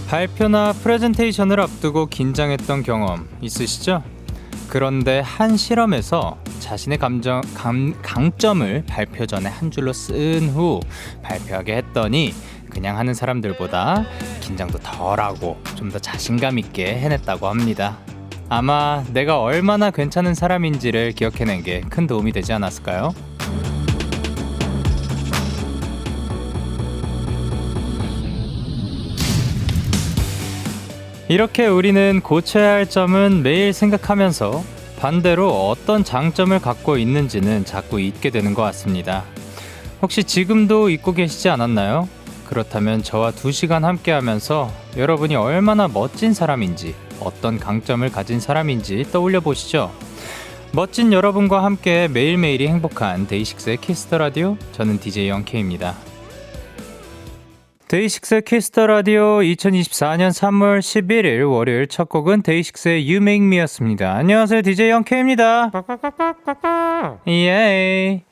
발표나 프레젠테이션을 앞두고 긴장했던 경험 있으시죠? 그런데 한 실험에서 자신의 강점을 발표 전에 한 줄로 쓴 후 발표하게 했더니 그냥 하는 사람들보다 긴장도 덜하고 좀 더 자신감 있게 해냈다고 합니다. 아마 내가 얼마나 괜찮은 사람인지를 기억해낸 게 큰 도움이 되지 않았을까요? 이렇게 우리는 고쳐야 할 점은 매일 생각하면서 반대로 어떤 장점을 갖고 있는지는 자꾸 잊게 되는 것 같습니다. 혹시 지금도 잊고 계시지 않았나요? 그렇다면 저와 2시간 함께 하면서 여러분이 얼마나 멋진 사람인지, 어떤 강점을 가진 사람인지 떠올려 보시죠. 멋진 여러분과 함께 매일매일이 행복한 데이식스의 키스 더 라디오, 저는 DJ 영케이입니다. 데이식스의 키스 더 라디오 2024년 3월 11일 월요일 첫 곡은 데이식스의 You Make Me였습니다. 안녕하세요, DJ 영케이입니다. 예.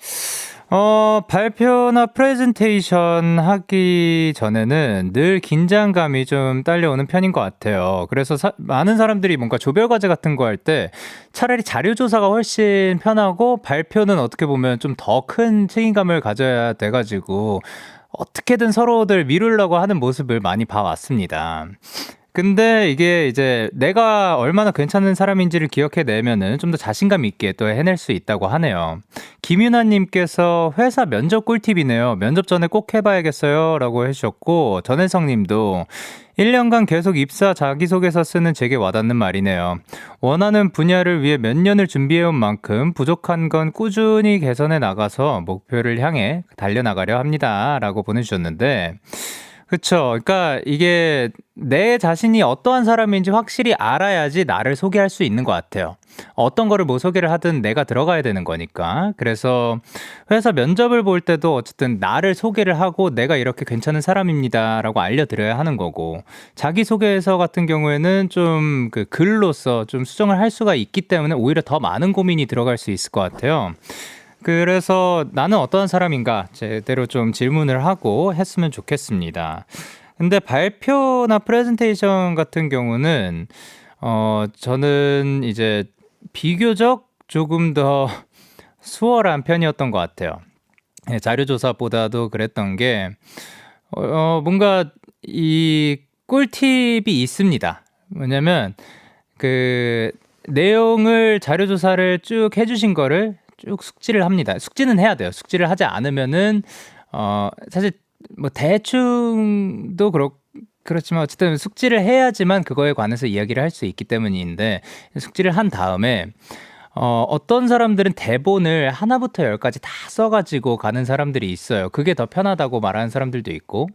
발표나 프레젠테이션 하기 전에는 늘 긴장감이 좀 딸려오는 편인 것 같아요. 그래서 많은 사람들이 뭔가 조별과제 같은 거 할 때 차라리 자료조사가 훨씬 편하고 발표는 어떻게 보면 좀 더 큰 책임감을 가져야 돼가지고 어떻게든 서로들 미루려고 하는 모습을 많이 봐왔습니다. 근데 이게 이제 내가 얼마나 괜찮은 사람인지를 기억해내면은 좀 더 자신감 있게 또 해낼 수 있다고 하네요. 김윤아님께서 회사 면접 꿀팁이네요. 면접 전에 꼭 해봐야겠어요 라고 해주셨고, 전혜성님도 1년간 계속 입사 자기소개서 쓰는 제게 와닿는 말이네요. 원하는 분야를 위해 몇 년을 준비해온 만큼 부족한 건 꾸준히 개선해 나가서 목표를 향해 달려나가려 합니다 라고 보내주셨는데, 그쵸. 그러니까 이게 내 자신이 어떠한 사람인지 확실히 알아야지 나를 소개할 수 있는 것 같아요. 어떤 거를 뭐 소개를 하든 내가 들어가야 되는 거니까. 그래서 회사 면접을 볼 때도 어쨌든 나를 소개를 하고 내가 이렇게 괜찮은 사람입니다 라고 알려드려야 하는 거고, 자기소개서 같은 경우에는 좀 그 글로써 좀 수정을 할 수가 있기 때문에 오히려 더 많은 고민이 들어갈 수 있을 것 같아요. 그래서 나는 어떤 사람인가 제대로 좀 질문을 하고 했으면 좋겠습니다. 근데 발표나 프레젠테이션 같은 경우는 저는 이제 비교적 조금 더 수월한 편이었던 것 같아요. 자료조사보다도 그랬던 게 뭔가 이 꿀팁이 있습니다. 뭐냐면 그 내용을 자료조사를 쭉 해주신 거를 쭉 숙지를 합니다. 숙지는 해야 돼요. 숙지를 하지 않으면은 사실 뭐 대충도 그렇지만 어쨌든 숙지를 해야지만 그거에 관해서 이야기를 할 수 있기 때문인데, 숙지를 한 다음에 어떤 사람들은 대본을 하나부터 열까지 다 써가지고 가는 사람들이 있어요. 그게 더 편하다고 말하는 사람들도 있고,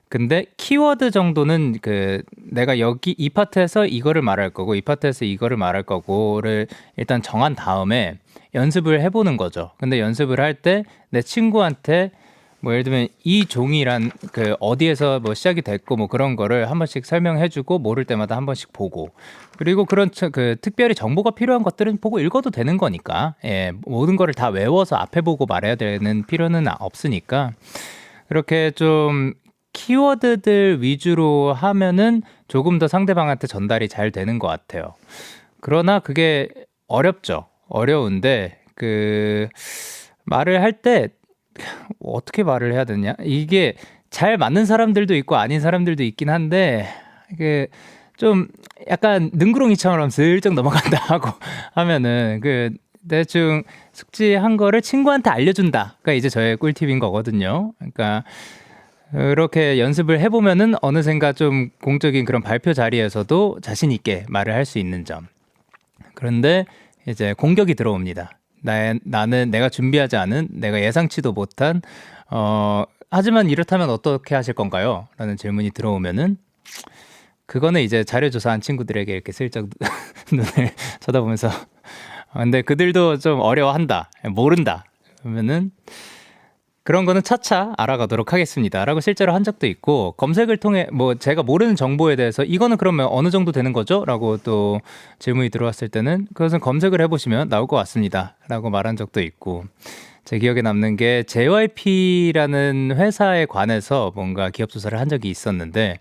근데 키워드 정도는 그 내가 여기 이 파트에서 이거를 말할 거고 이 파트에서 이거를 말할 거고를 일단 정한 다음에 연습을 해보는 거죠. 근데 연습을 할 때 내 친구한테 뭐 예를 들면 이 종이란 그 어디에서 뭐 시작이 됐고 뭐 그런 거를 한 번씩 설명해주고, 모를 때마다 한 번씩 보고, 그리고 그런 그 특별히 정보가 필요한 것들은 보고 읽어도 되는 거니까, 예, 모든 거를 다 외워서 앞에 보고 말해야 되는 필요는 없으니까 그렇게 좀 키워드들 위주로 하면은 조금 더 상대방한테 전달이 잘 되는 것 같아요. 그러나 그게 어렵죠. 어려운데 그 말을 할 때 어떻게 말을 해야 되냐? 이게 잘 맞는 사람들도 있고 아닌 사람들도 있긴 한데, 이게 좀 약간 능구렁이처럼 슬쩍 넘어간다 하고 하면은 그 대충 숙지한 거를 친구한테 알려준다가 이제 저의 꿀팁인 거거든요. 그러니까 그렇게 연습을 해보면은 어느샌가 좀 공적인 그런 발표 자리에서도 자신 있게 말을 할 수 있는 점. 그런데 이제 공격이 들어옵니다. 나는 내가 준비하지 않은, 내가 예상치도 못한, 하지만 이렇다면 어떻게 하실 건가요? 라는 질문이 들어오면은, 그거는 이제 자료조사한 친구들에게 이렇게 슬쩍 눈을 쳐다보면서, 근데 그들도 좀 어려워한다, 모른다, 그러면은, 그런 거는 차차 알아가도록 하겠습니다 라고 실제로 한 적도 있고, 검색을 통해 뭐 제가 모르는 정보에 대해서 이거는 그러면 어느 정도 되는 거죠? 라고 또 질문이 들어왔을 때는 그것은 검색을 해보시면 나올 것 같습니다 라고 말한 적도 있고, 제 기억에 남는 게 JYP라는 회사에 관해서 뭔가 기업 조사를 한 적이 있었는데,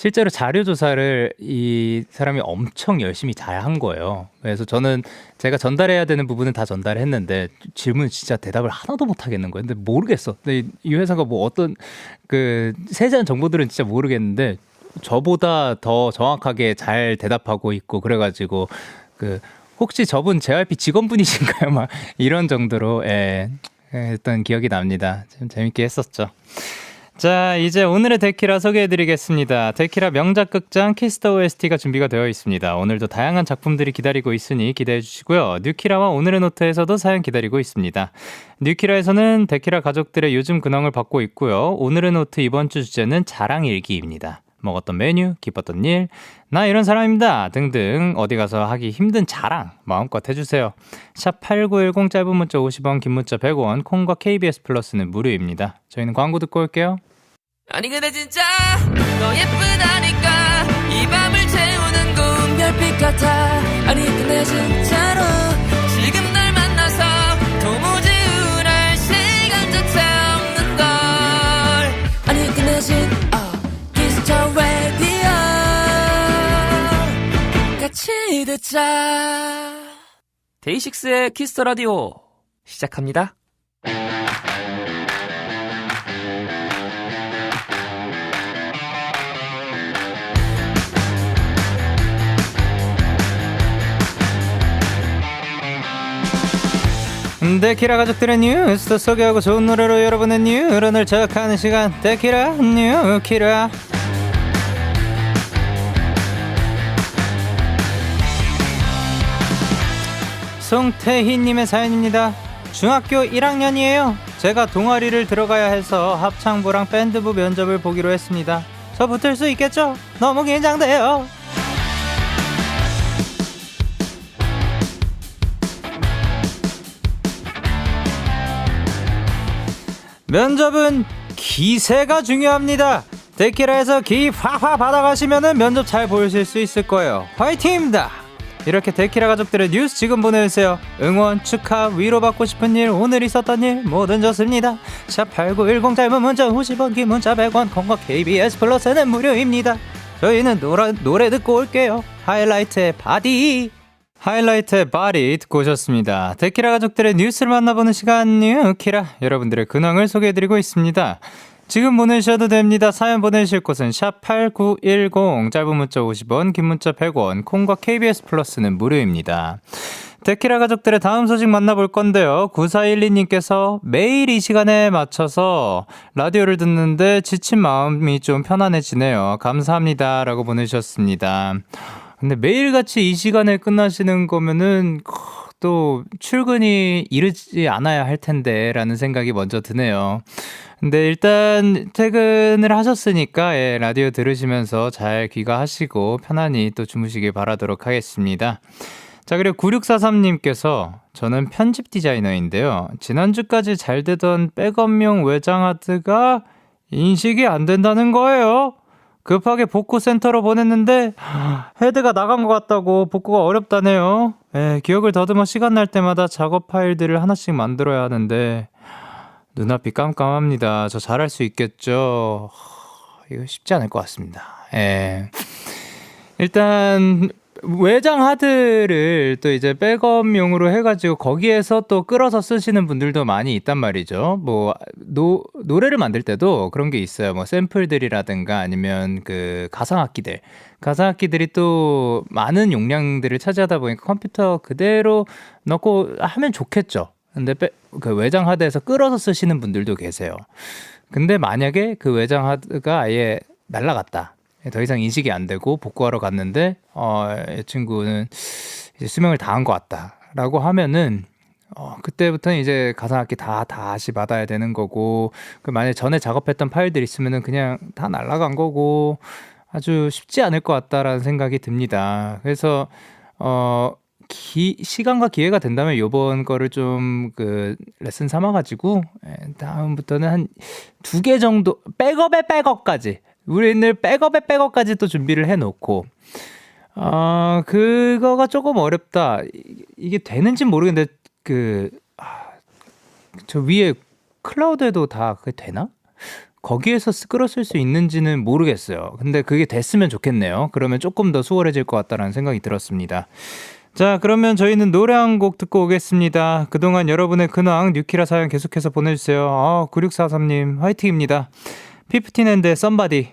실제로 자료 조사를 이 사람이 엄청 열심히 잘 한 거예요. 그래서 저는 제가 전달해야 되는 부분은 다 전달했는데 질문 진짜 대답을 하나도 못 하겠는 거예요. 근데 모르겠어. 근데 이 회사가 뭐 어떤 그 세세한 정보들은 진짜 모르겠는데 저보다 더 정확하게 잘 대답하고 있고 그래가지고 그 혹시 저분 JYP 직원분이신가요? 막 이런 정도로 했던 기억이 납니다. 좀 재밌게 했었죠. 자, 이제 오늘의 데키라 소개해드리겠습니다. 데키라 명작 극장 키스더 OST가 준비가 되어 있습니다. 오늘도 다양한 작품들이 기다리고 있으니 기대해주시고요. 뉴키라와 오늘의 노트에서도 사연 기다리고 있습니다. 뉴키라에서는 데키라 가족들의 요즘 근황을 받고 있고요. 오늘의 노트 이번 주 주제는 자랑일기입니다. 먹었던 메뉴, 기뻤던 일, 나 이런 사람입니다 등등 어디 가서 하기 힘든 자랑 마음껏 해주세요. 샵 8910 짧은 문자 50원, 긴 문자 100원, 콩과 KBS 플러스는 무료입니다. 저희는 광고 듣고 올게요. 아니 근데 진짜 너 예쁘다니까 이 밤을 채우는 고운 별빛 같아. 아니 근데 진짜로 지금 널 만나서 도무지 우울할 시간조차 없는 걸. 아니 근데 키스터 라디오 같이 듣자. 데이식스의 키스터 라디오 시작합니다. 데키라 가족들의 뉴스 소개하고 좋은 노래로 여러분의 뉴런을 자극하는 시간 데키라 뉴키라. 송태희님의 사연입니다. 중학교 1학년이에요. 제가 동아리를 들어가야 해서 합창부랑 밴드부 면접을 보기로 했습니다. 저 붙을 수 있겠죠? 너무 긴장돼요. 면접은 기세가 중요합니다. 데키라에서 기 화화 받아가시면 면접 잘 보실 수 있을 거예요. 화이팅입니다. 이렇게 데키라 가족들의 뉴스 지금 보내주세요. 응원, 축하, 위로받고 싶은 일, 오늘 있었던 일 뭐든 좋습니다. 샵8910 짧은 문자 50원, 긴 문자 100원, 콩과 KBS 플러스는 무료입니다. 저희는 노래 듣고 올게요. 하이라이트의 바디. 하이라이트의 바디 듣고 오셨습니다. 데키라 가족들의 뉴스를 만나보는 시간 뉴키라. 여러분들의 근황을 소개해드리고 있습니다. 지금 보내주셔도 됩니다. 사연 보내주실 곳은 샵8910 짧은 문자 50원, 긴 문자 100원, 콩과 KBS 플러스는 무료입니다. 데키라 가족들의 다음 소식 만나볼 건데요. 9412님께서 매일 이 시간에 맞춰서 라디오를 듣는데 지친 마음이 좀 편안해지네요. 감사합니다 라고 보내주셨습니다. 근데 매일같이 이 시간에 끝나시는 거면은 또 출근이 이르지 않아야 할 텐데 라는 생각이 먼저 드네요. 근데 일단 퇴근을 하셨으니까 라디오 들으시면서 잘 귀가하시고 편안히 또 주무시길 바라도록 하겠습니다. 자, 그리고 9643님께서 저는 편집 디자이너인데요. 지난주까지 잘 되던 백업용 외장하드가 인식이 안 된다는 거예요. 급하게 복구 센터로 보냈는데 헤드가 나간 것 같다고 복구가 어렵다네요. 기억을 더듬어 시간 날 때마다 작업 파일들을 하나씩 만들어야 하는데 눈앞이 깜깜합니다. 저 잘할 수 있겠죠? 이거 쉽지 않을 것 같습니다. 일단 외장 하드를 또 이제 백업용으로 해가지고 거기에서 또 끌어서 쓰시는 분들도 많이 있단 말이죠. 뭐 노래를 만들 때도 그런 게 있어요. 뭐 샘플들이라든가 아니면 그 가상악기들이 또 많은 용량들을 차지하다 보니까 컴퓨터 그대로 넣고 하면 좋겠죠. 근데 그 외장 하드에서 끌어서 쓰시는 분들도 계세요. 근데 만약에 그 외장 하드가 아예 날라갔다. 더 이상 인식이 안 되고 복구하러 갔는데 이 친구는 이제 수명을 다한 것 같다라고 하면은 그때부터는 이제 가상악기 다시 받아야 되는 거고, 그 만약에 전에 작업했던 파일들 있으면은 그냥 다 날라간 거고 아주 쉽지 않을 것 같다라는 생각이 듭니다. 그래서 시간과 기회가 된다면 요번 거를 좀 그 레슨 삼아가지고 다음부터는 한 2개 정도 백업까지 우리는 백업까지 또 준비를 해놓고 그거가 조금 어렵다. 이게 되는지 모르겠는데 저 위에 클라우드에도 다 그게 되나? 거기에서 끌었을 수 있는지는 모르겠어요. 근데 그게 됐으면 좋겠네요. 그러면 조금 더 수월해질 것 같다는 생각이 들었습니다. 자, 그러면 저희는 노래 한 곡 듣고 오겠습니다. 그동안 여러분의 근황 뉴키라 사연 계속해서 보내주세요. 9643님 화이팅입니다. 피프틴앤드의 썸바디.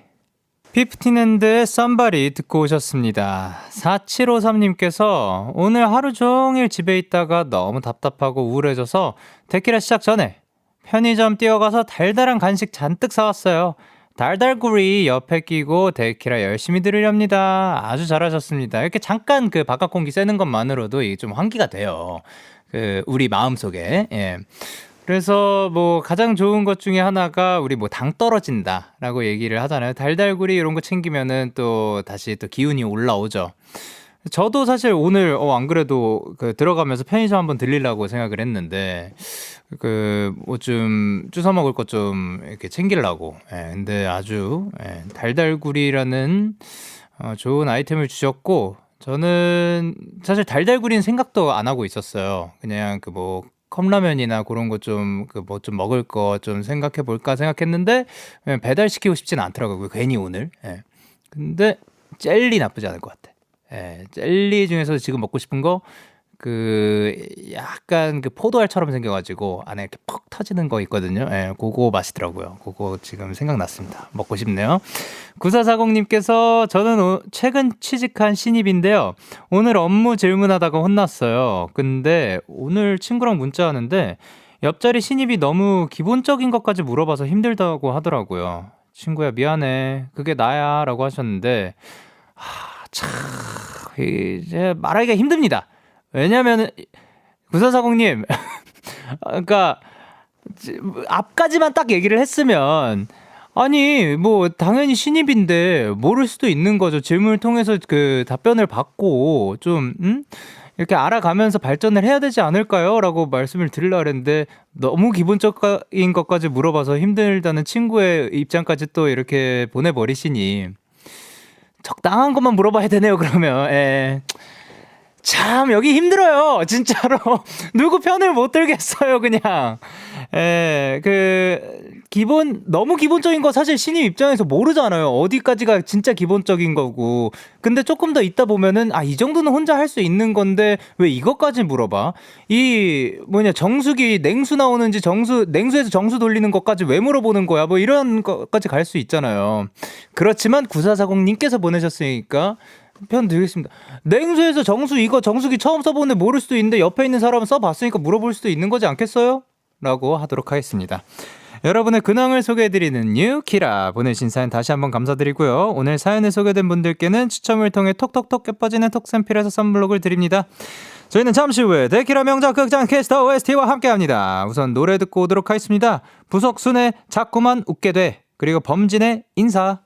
피프틴앤드의 썸바디 듣고 오셨습니다. 4753님께서 오늘 하루 종일 집에 있다가 너무 답답하고 우울해져서 데키라 시작 전에 편의점 뛰어가서 달달한 간식 잔뜩 사왔어요. 달달구리 옆에 끼고 데키라 열심히 들으렵니다. 아주 잘하셨습니다. 이렇게 잠깐 그 바깥 공기 쐬는 것만으로도 이게 좀 환기가 돼요. 그 우리 마음속에. 예. 그래서 뭐 가장 좋은 것 중에 하나가 우리 뭐 당 떨어진다라고 얘기를 하잖아요. 달달구리 이런 거 챙기면은 또 다시 또 기운이 올라오죠. 저도 사실 오늘 안 그래도 그 들어가면서 편의점 한번 들리려고 생각을 했는데 그 뭐 좀 주워 먹을 것 좀 이렇게 챙기려고. 예, 근데 아주 달달구리라는 좋은 아이템을 주셨고 저는 사실 달달구리는 생각도 안 하고 있었어요. 그냥 그 뭐 컵라면이나 그런 거 좀 그 뭐 좀 먹을 거 좀 생각해 볼까 생각했는데 배달 시키고 싶지는 않더라고요. 괜히 오늘. 예. 근데 젤리 나쁘지 않을 것 같아. 예, 젤리 중에서 지금 먹고 싶은 거, 약간 그 포도알처럼 생겨가지고 안에 이렇게 퍽 터지는 거 있거든요. 예, 그거 맛있더라고요. 그거 지금 생각났습니다. 먹고 싶네요. 9440님께서 저는 최근 취직한 신입인데요. 오늘 업무 질문하다가 혼났어요. 근데 오늘 친구랑 문자하는데 옆자리 신입이 너무 기본적인 것까지 물어봐서 힘들다고 하더라고요. 친구야 미안해. 그게 나야 라고 하셨는데 참 이제 말하기가 힘듭니다. 왜냐면 9440님 그러니까 앞까지만 딱 얘기를 했으면 아니 뭐 당연히 신입인데 모를 수도 있는 거죠. 질문을 통해서 그 답변을 받고 좀 이렇게 알아가면서 발전을 해야 되지 않을까요? 라고 말씀을 드리려고 했는데 너무 기본적인 것까지 물어봐서 힘들다는 친구의 입장까지 또 이렇게 보내버리시니 적당한 것만 물어봐야 되네요. 그러면 참 여기 힘들어요. 진짜로 누구 편을 못 들겠어요. 그냥 너무 기본적인 거 사실 신입 입장에서 모르잖아요. 어디까지가 진짜 기본적인 거고. 근데 조금 더 있다 보면은 이 정도는 혼자 할 수 있는 건데 왜 이것까지 물어봐? 정수기 냉수 나오는지 냉수에서 정수 돌리는 것까지 왜 물어보는 거야? 뭐 이런 것까지 갈 수 있잖아요. 그렇지만 9440님께서 보내셨으니까 편 드리겠습니다. 냉수에서 정수기 처음 써보는데 모를 수도 있는데 옆에 있는 사람은 써봤으니까 물어볼 수도 있는 거지 않겠어요? 라고 하도록 하겠습니다. 여러분의 근황을 소개해드리는 뉴키라 보내신 사연 다시 한번 감사드리고요. 오늘 사연에 소개된 분들께는 추첨을 통해 톡톡톡 깨빠지는 톡센필에서 선블록을 드립니다. 저희는 잠시 후에 데키라 명작 극장 캐스터 OST와 함께합니다. 우선 노래 듣고 오도록 하겠습니다. 부석순의 자꾸만 웃게 돼, 그리고 범진의 인사.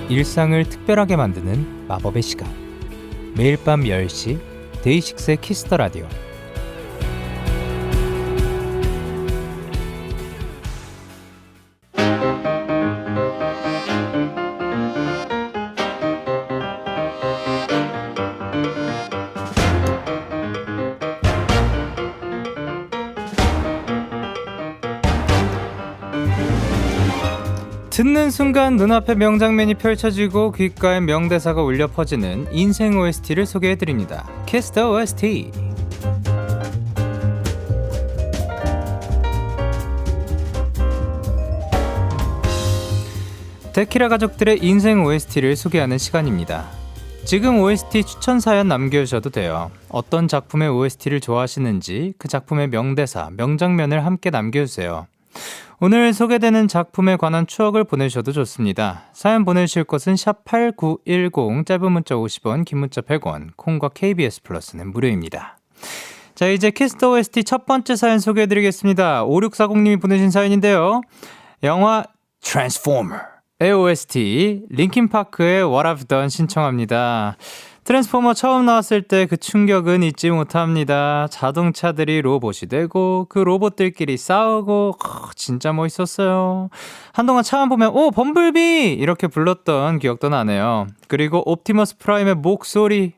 일상을 특별하게 만드는 마법의 시간, 매일 밤 10시 데이식스의 키스 더 라디오. 듣는 순간 눈앞에 명장면이 펼쳐지고 귓가에 명대사가 울려 퍼지는 인생 OST를 소개해드립니다. Kiss the OST. 데키라 가족들의 인생 OST를 소개하는 시간입니다. 지금 OST 추천 사연 남겨주셔도 돼요. 어떤 작품의 OST를 좋아하시는지 그 작품의 명대사, 명장면을 함께 남겨주세요. 오늘 소개되는 작품에 관한 추억을 보내주셔도 좋습니다. 사연 보내주실 것은 샵8910, 짧은 문자 50원, 긴 문자 100원, 콩과 KBS 플러스는 무료입니다. 자, 이제 키스터 OST 첫 번째 사연 소개해드리겠습니다. 5640님이 보내신 사연인데요. 영화 트랜스포머의 OST 링킨파크의 What I've Done 신청합니다. 트랜스포머 처음 나왔을 때 그 충격은 잊지 못합니다. 자동차들이 로봇이 되고 그 로봇들끼리 싸우고 진짜 멋있었어요. 한동안 차만 보면 범블비 이렇게 불렀던 기억도 나네요. 그리고 옵티머스 프라임의 목소리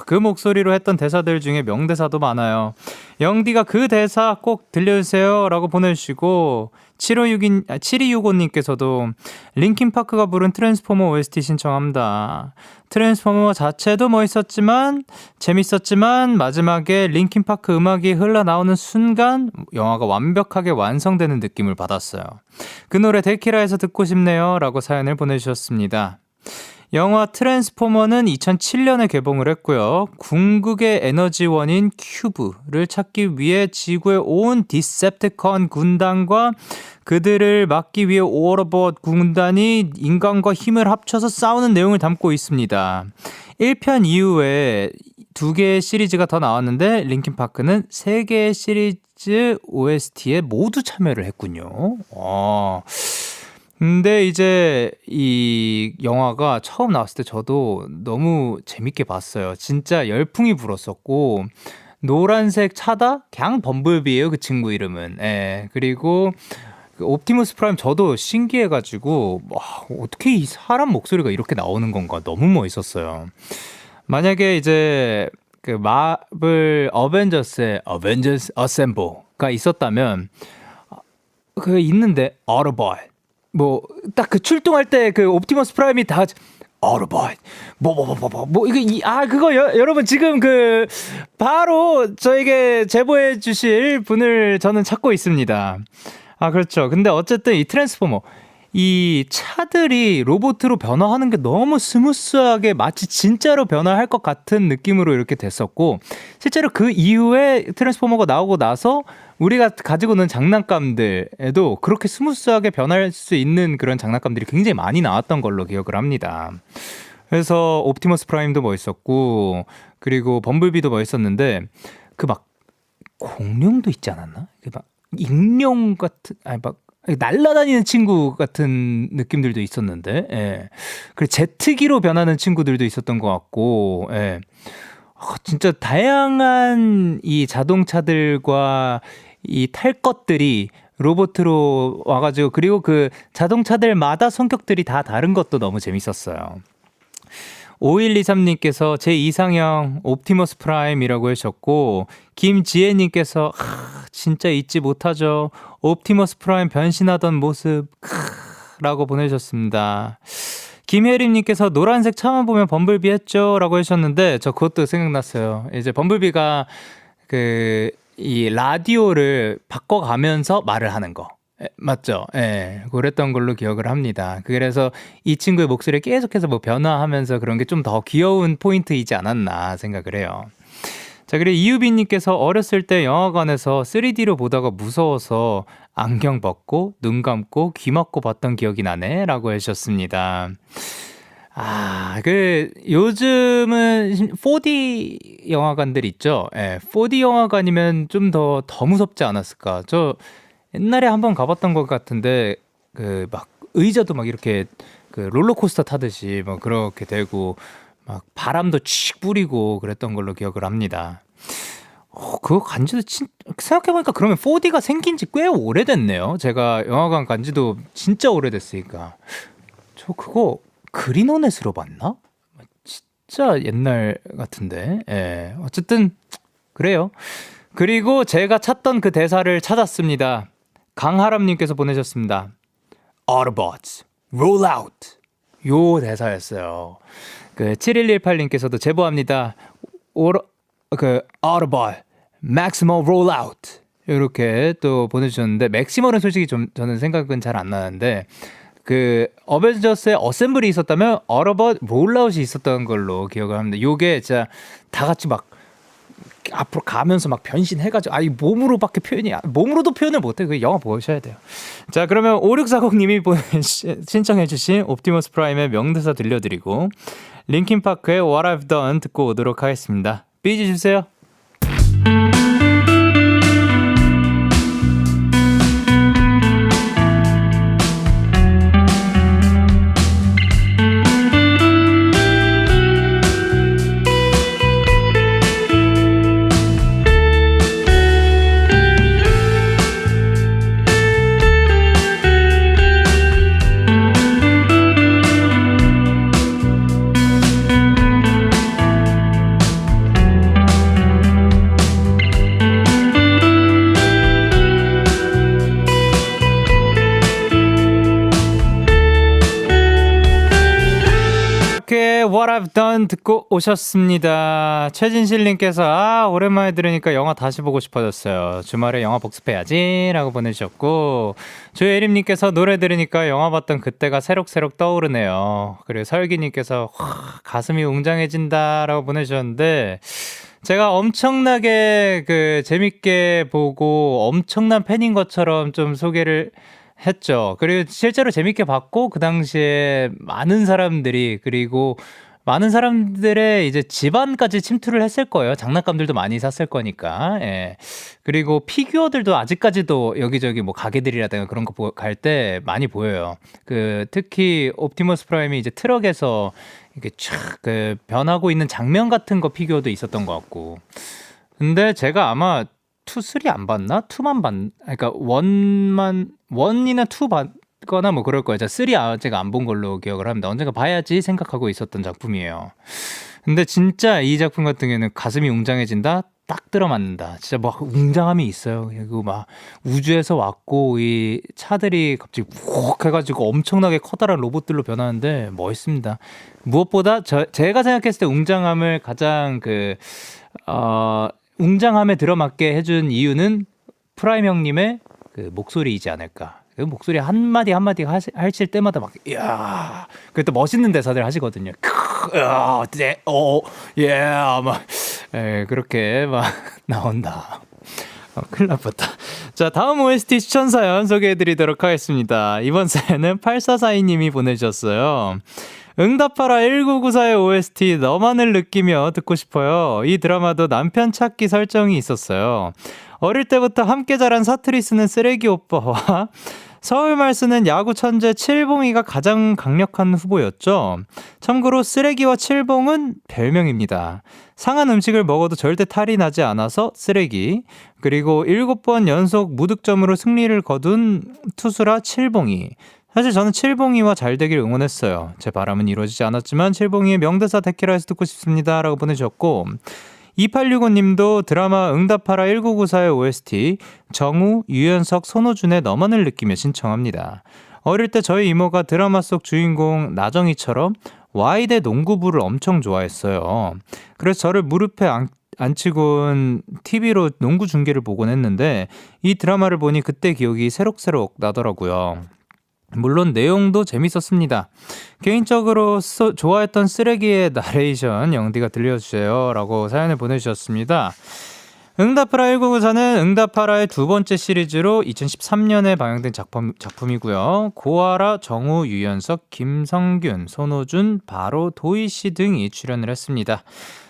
그 목소리로 했던 대사들 중에 명대사도 많아요. 영디가 그 대사 꼭 들려주세요 라고 보내주시고 7265님께서도 링킨파크가 부른 트랜스포머 OST 신청합니다. 트랜스포머 자체도 멋있었지만 재밌었지만 마지막에 링킨파크 음악이 흘러나오는 순간 영화가 완벽하게 완성되는 느낌을 받았어요. 그 노래 데키라에서 듣고 싶네요 라고 사연을 보내주셨습니다. 영화 트랜스포머는 2007년에 개봉을 했고요. 궁극의 에너지원인 큐브를 찾기 위해 지구에 온 디셉티컨 군단과 그들을 막기 위해 오autobot 군단이 인간과 힘을 합쳐서 싸우는 내용을 담고 있습니다. 1편 이후에 2개의 시리즈가 더 나왔는데 링킨파크는 3개의 시리즈 OST에 모두 참여를 했군요. 근데 이제 이 영화가 처음 나왔을 때 저도 너무 재밌게 봤어요. 진짜 열풍이 불었었고 노란색 차다? 그냥 범블비예요, 그 친구 이름은. 예. 그리고 그 옵티머스 프라임 저도 신기해가지고 와, 어떻게 이 사람 목소리가 이렇게 나오는 건가 너무 멋있었어요. 만약에 이제 그 마블 어벤져스의 어벤져스 어셈블가 있었다면 그 있는데 어로보이 뭐 딱 그 출동할 때 그 옵티머스 프라임이 다 어로보이 그거 여러분 지금 그 바로 저에게 제보해 주실 분을 저는 찾고 있습니다. 그렇죠. 근데 어쨌든 이 트랜스포머 이 차들이 로봇으로 변화하는 게 너무 스무스하게 마치 진짜로 변화할 것 같은 느낌으로 이렇게 됐었고 실제로 그 이후에 트랜스포머가 나오고 나서 우리가 가지고 있는 장난감들에도 그렇게 스무스하게 변할 수 있는 그런 장난감들이 굉장히 많이 나왔던 걸로 기억을 합니다. 그래서 옵티머스 프라임도 멋있었고 그리고 범블비도 멋있었는데 그 막 공룡도 있지 않았나? 막 익룡 같은 날라다니는 친구 같은 느낌들도 있었는데, 예. 그리고 제트기로 변하는 친구들도 있었던 것 같고, 예. 진짜 다양한 이 자동차들과 이 탈 것들이 로봇으로 와가지고, 그리고 그 자동차들마다 성격들이 다 다른 것도 너무 재밌었어요. 5123님께서 제 이상형 옵티머스 프라임이라고 하셨고 김지혜님께서 진짜 잊지 못하죠. 옵티머스 프라임 변신하던 모습 라고 보내주셨습니다. 김혜림님께서 노란색 차만 보면 범블비 했죠 라고 하셨는데 저 그것도 생각났어요. 이제 범블비가 이 라디오를 바꿔가면서 말을 하는 거 맞죠? 예, 그랬던 걸로 기억을 합니다. 그래서 이 친구의 목소리를 계속해서 뭐 변화하면서 그런 게 좀 더 귀여운 포인트이지 않았나 생각을 해요. 자, 그리고 이유빈님께서 어렸을 때 영화관에서 3D로 보다가 무서워서 안경 벗고 눈 감고 귀 막고 봤던 기억이 나네 라고 하셨습니다. 요즘은 4D 영화관들 있죠? 예, 4D 영화관이면 좀 더 무섭지 않았을까? 저 옛날에 한번 가봤던 것 같은데 막 의자도 막 이렇게 롤러코스터 타듯이 막 그렇게 되고 막 바람도 칙 뿌리고 그랬던 걸로 기억을 합니다. 그거 간지도 생각해보니까 그러면 4D가 생긴 지 꽤 오래됐네요. 제가 영화관 간지도 진짜 오래됐으니까. 저 그거 그린온넷으로 봤나? 진짜 옛날 같은데. 예. 어쨌든 그래요. 그리고 제가 찾던 그 대사를 찾았습니다. 강하람님께서 보내셨습니다. Autobots, roll out. 요 대사였어요. 7118님께서도 제보합니다. Autobot, maximum roll out. 이렇게 또 보내주셨는데, 맥시멀은 솔직히 저는 생각은 잘 안 나는데, 어벤져스의 어셈블이 있었다면, Autobot 롤아웃이 있었던 걸로 기억을 합니다. 요게 진짜 다 같이 막, 앞으로 가면서 막 변신해가지고 몸으로도 표현을 못해. 그 영화 보셔야 돼요. 자, 그러면 5640님이 신청해주신 옵티머스 프라임의 명대사 들려드리고 링킨파크의 What I've Done 듣고 오도록 하겠습니다. 삐지 주세요. What I've Done 듣고 오셨습니다. 최진실님께서 오랜만에 들으니까 영화 다시 보고 싶어졌어요. 주말에 영화 복습해야지 라고 보내주셨고, 조예림님께서 노래 들으니까 영화 봤던 그때가 새록새록 떠오르네요. 그리고 설기님께서 가슴이 웅장해진다 라고 보내주셨는데, 제가 엄청나게 재밌게 보고 엄청난 팬인 것처럼 좀 소개를 했죠. 그리고 실제로 재밌게 봤고, 그 당시에 많은 사람들이, 그리고 많은 사람들의 이제 집안까지 침투를 했을 거예요. 장난감들도 많이 샀을 거니까. 예. 그리고 피규어들도 아직까지도 여기저기 뭐 가게들이라든가 그런 거 갈 때 많이 보여요. 특히 옵티머스 프라임이 이제 트럭에서 이렇게 촥 변하고 있는 장면 같은 거 피규어도 있었던 것 같고. 근데 제가 아마 2, 3 안 봤나? 2만 그러니까 1이나 2 봤거나 뭐 그럴 거예요. 3 제가 안 본 걸로 기억을 합니다. 언젠가 봐야지 생각하고 있었던 작품이에요. 근데 진짜 이 작품 같은 경우는 가슴이 웅장해진다? 딱 들어맞는다. 진짜 막 웅장함이 있어요. 그리고 막 우주에서 왔고 이 차들이 갑자기 훅 해가지고 엄청나게 커다란 로봇들로 변하는데 멋있습니다. 무엇보다 제가 생각했을 때 웅장함을 가장 웅장함에 들어맞게 해준 이유는 프라임 형님의 목소리이지 않을까. 그 목소리 한마디 하실 때마다 막, 이야. 그리고 또 멋있는 대사들 하시거든요. 그렇게 막 나온다. 큰일 났다. 자, 다음 OST 추천 사연 소개해드리도록 하겠습니다. 이번 사연은 8442님이 보내주셨어요. 응답하라 1994의 OST 너만을 느끼며 듣고 싶어요. 이 드라마도 남편 찾기 설정이 있었어요. 어릴 때부터 함께 자란 사투리 쓰는 쓰레기 오빠와 서울말 쓰는 야구 천재 칠봉이가 가장 강력한 후보였죠. 참고로 쓰레기와 칠봉은 별명입니다. 상한 음식을 먹어도 절대 탈이 나지 않아서 쓰레기, 그리고 7번 연속 무득점으로 승리를 거둔 투수라 칠봉이. 사실 저는 칠봉이와 잘 되길 응원했어요. 제 바람은 이루어지지 않았지만 칠봉이의 명대사 데키라에서 듣고 싶습니다 라고 보내주셨고, 2865님도 드라마 응답하라 1994의 OST 정우, 유연석, 손호준의 너만을 느끼며 신청합니다. 어릴 때 저희 이모가 드라마 속 주인공 나정이처럼 Y대 농구부를 엄청 좋아했어요. 그래서 저를 무릎에 앉히곤 TV로 농구 중계를 보곤 했는데 이 드라마를 보니 그때 기억이 새록새록 나더라고요. 물론 내용도 재밌었습니다. 개인적으로 좋아했던 쓰레기의 나레이션 영디가 들려주세요 라고 사연을 보내주셨습니다. 응답하라 1994는 응답하라의 두 번째 시리즈로 2013년에 방영된 작품이고요. 고아라, 정우, 유연석, 김성균, 손호준, 바로, 도희씨 등이 출연을 했습니다.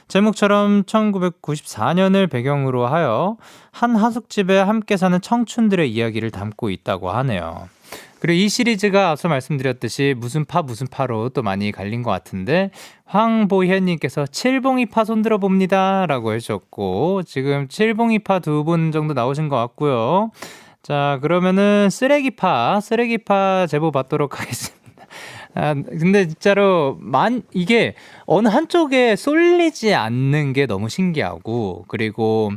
제목처럼 1994년을 배경으로 하여 한 하숙집에 함께 사는 청춘들의 이야기를 담고 있다고 하네요. 그리고 이 시리즈가 앞서 말씀드렸듯이 무슨 파로 또 많이 갈린 것 같은데, 황보현님께서 칠봉이파 손들어 봅니다 라고 해주셨고, 지금 칠봉이파 2분 정도 나오신 것 같고요. 자, 그러면은 쓰레기파 제보 받도록 하겠습니다. 근데 진짜로 이게 어느 한쪽에 쏠리지 않는 게 너무 신기하고, 그리고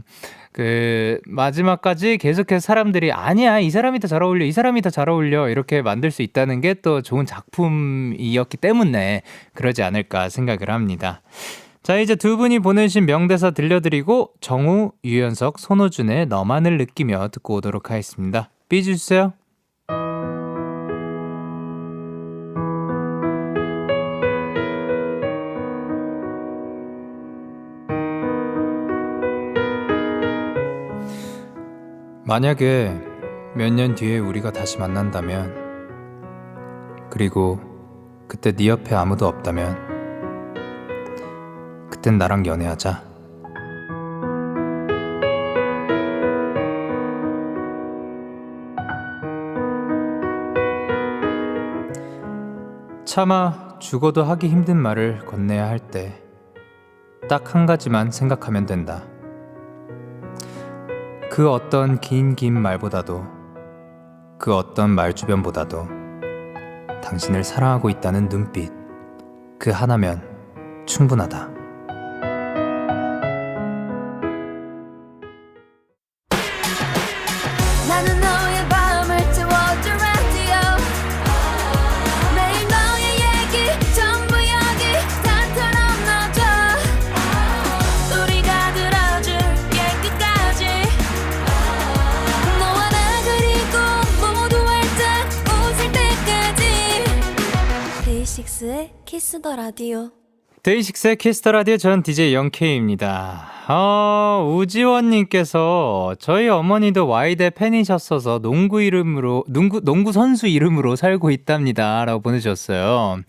마지막까지 계속해서 사람들이 아니야, 이 사람이 더 잘 어울려, 이 사람이 더 잘 어울려 이렇게 만들 수 있다는 게 또 좋은 작품이었기 때문에 그러지 않을까 생각을 합니다. 자, 이제 두 분이 보내주신 명대사 들려드리고 정우, 유연석, 손호준의 너만을 느끼며 듣고 오도록 하겠습니다. 삐지 주세요. 만약에 몇 년 뒤에 우리가 다시 만난다면, 그리고 그때 네 옆에 아무도 없다면, 그땐 나랑 연애하자. 차마 죽어도 하기 힘든 말을 건네야 할 때 딱 한 가지만 생각하면 된다. 그 어떤 긴 말보다도, 그 어떤 말주변보다도 당신을 사랑하고 있다는 눈빛, 그 하나면 충분하다. 나는 너의 밤을 채워줄 radio. 매일 너의 얘기 전부 여기. 단촐한 데이식스의 키스 더 라디오. 데이식스의 키스터 라디오, 전 DJ 영케이입니다. 우지원님께서 저희 어머니도 Y대 팬이셨어서 농구 선수 이름으로 살고 있답니다 라고 보내주셨어요.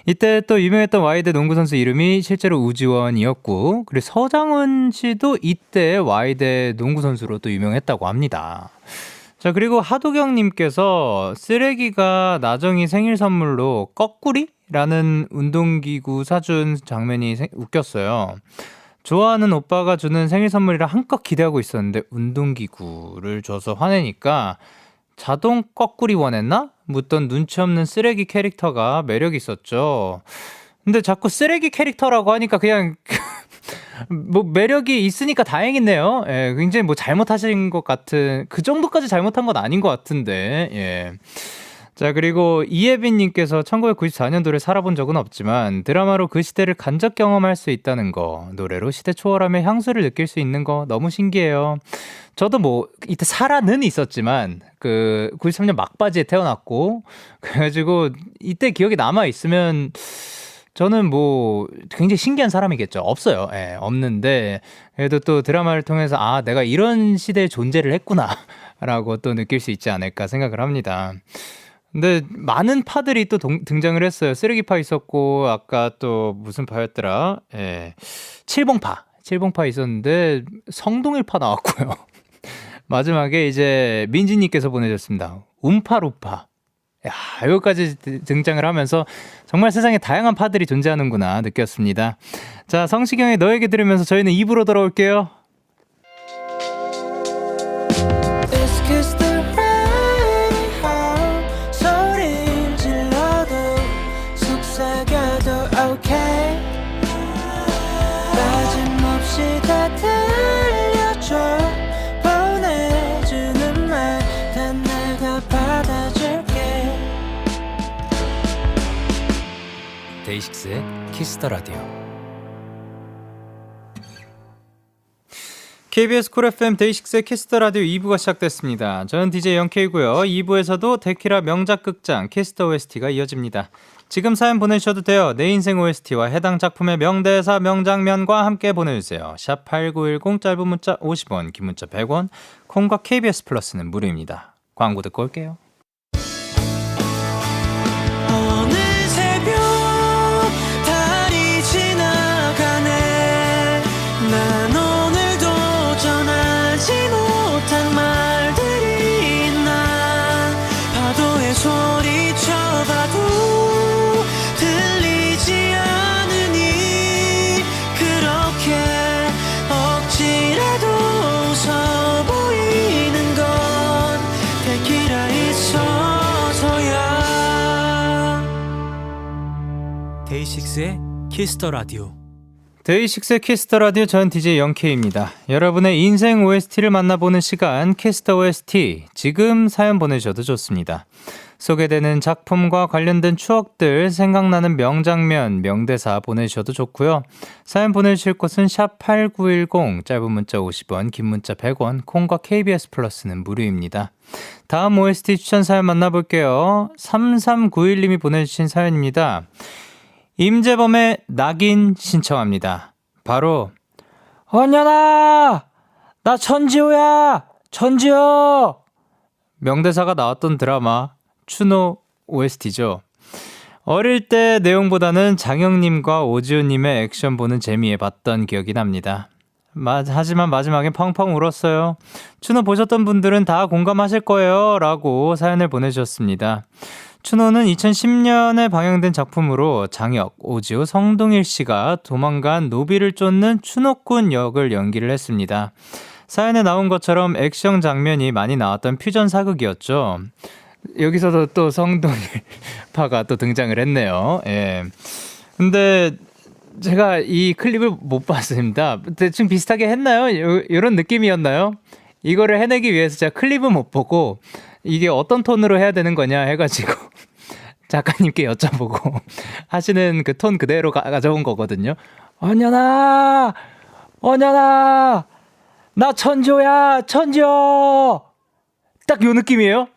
이때 또 유명했던 Y대 농구 선수 이름이 실제로 우지원이었고, 그리고 서장훈 씨도 이때 Y대 농구 선수로 또 유명했다고 합니다. 자, 그리고 하도경님께서 쓰레기가 나정이 생일 선물로 거꾸리라는 운동기구 사준 장면이 웃겼어요. 좋아하는 오빠가 주는 생일 선물이라 한껏 기대하고 있었는데 운동기구를 줘서 화내니까 자동 거꾸리 원했나? 묻던 눈치 없는 쓰레기 캐릭터가 매력 있었죠. 근데 자꾸 쓰레기 캐릭터라고 하니까 그냥 뭐 매력이 있으니까 다행이네요. 예, 굉장히 뭐 잘못하신 것 같은, 그 정도까지 잘못한 건 아닌 것 같은데. 예. 자, 그리고 이예빈님께서 1994년도를 살아본 적은 없지만 드라마로 그 시대를 간접 경험할 수 있다는 거, 노래로 시대 초월함의 향수를 느낄 수 있는 거 너무 신기해요. 저도 뭐 이때 살아는 있었지만 그 93년 막바지에 태어났고, 그래가지고 이때 기억이 남아 있으면 저는 뭐 굉장히 신기한 사람이겠죠. 없어요. 예, 없는데 그래도 또 드라마를 통해서 아, 내가 이런 시대에 존재를 했구나 라고 또 느낄 수 있지 않을까 생각을 합니다. 근데 많은 파들이 또 등장을 했어요. 쓰레기파 있었고, 아까 또 무슨 파였더라? 예, 칠봉파 있었는데 성동일파 나왔고요. 마지막에 이제 민지님께서 보내줬습니다. 움파루파. 야, 여기까지 등장을 하면서 정말 세상에 다양한 파들이 존재하는구나 느꼈습니다. 자, 성시경의 너에게 들으면서 저희는 2부로 돌아올게요. 데이식스의 키스 더 라디오. KBS 쿨 FM 데이식스의 키스 더 라디오 2부가 시작됐습니다. 저는 DJ 영케이고요. 2부에서도 데키라 명작 극장 키스 더 OST가 이어집니다. 지금 사연 보내주셔도 돼요. 내 인생 OST와 해당 작품의 명대사, 명장면과 함께 보내주세요. 샵 8910, 짧은 문자 50원, 긴 문자 100원, 콩과 KBS 플러스는 무료입니다. 광고 듣고 올게요. 데이식스의 키스터 라디오. 데이식스의 키스터 라디오, 전 DJ 영케이입니다. 여러분의 인생 OST를 만나보는 시간, 키스터 OST. 지금 사연 보내주셔도 좋습니다. 소개되는 작품과 관련된 추억들, 생각나는 명장면, 명대사 보내주셔도 좋고요. 사연 보내주실 곳은 샵 8910, 짧은 문자 50원, 긴 문자 100원, 콩과 KBS 플러스는 무료입니다. 다음 OST 추천 사연 만나볼게요. 3391님이 보내주신 사연입니다. 임재범의 낙인 신청합니다. 바로 언년아, 나 천지호야, 천지호. 명대사가 나왔던 드라마 추노 OST죠. 어릴 때 내용보다는 장영님과 오지훈님의 액션 보는 재미에 봤던 기억이 납니다. 하지만 마지막엔 펑펑 울었어요. 추노 보셨던 분들은 다 공감하실 거예요 라고 사연을 보내주셨습니다. 추노는 2010년에 방영된 작품으로 장혁, 오지호, 성동일 씨가 도망간 노비를 쫓는 추노꾼 역을 연기를 했습니다. 사연에 나온 것처럼 액션 장면이 많이 나왔던 퓨전 사극이었죠. 여기서도 또 성동일파가 또 등장을 했네요. 예. 근데 제가 이 클립을 못 봤습니다. 대충 비슷하게 했나요? 이런 느낌이었나요? 이거를 해내기 위해서 제가 클립은 못 보고 이게 어떤 톤으로 해야 되는 거냐 해가지고 작가님께 여쭤보고 하시는 그 톤 그대로 가져온 거거든요. 언년아, 나 천지호야, 천지호. 딱 요 느낌이에요.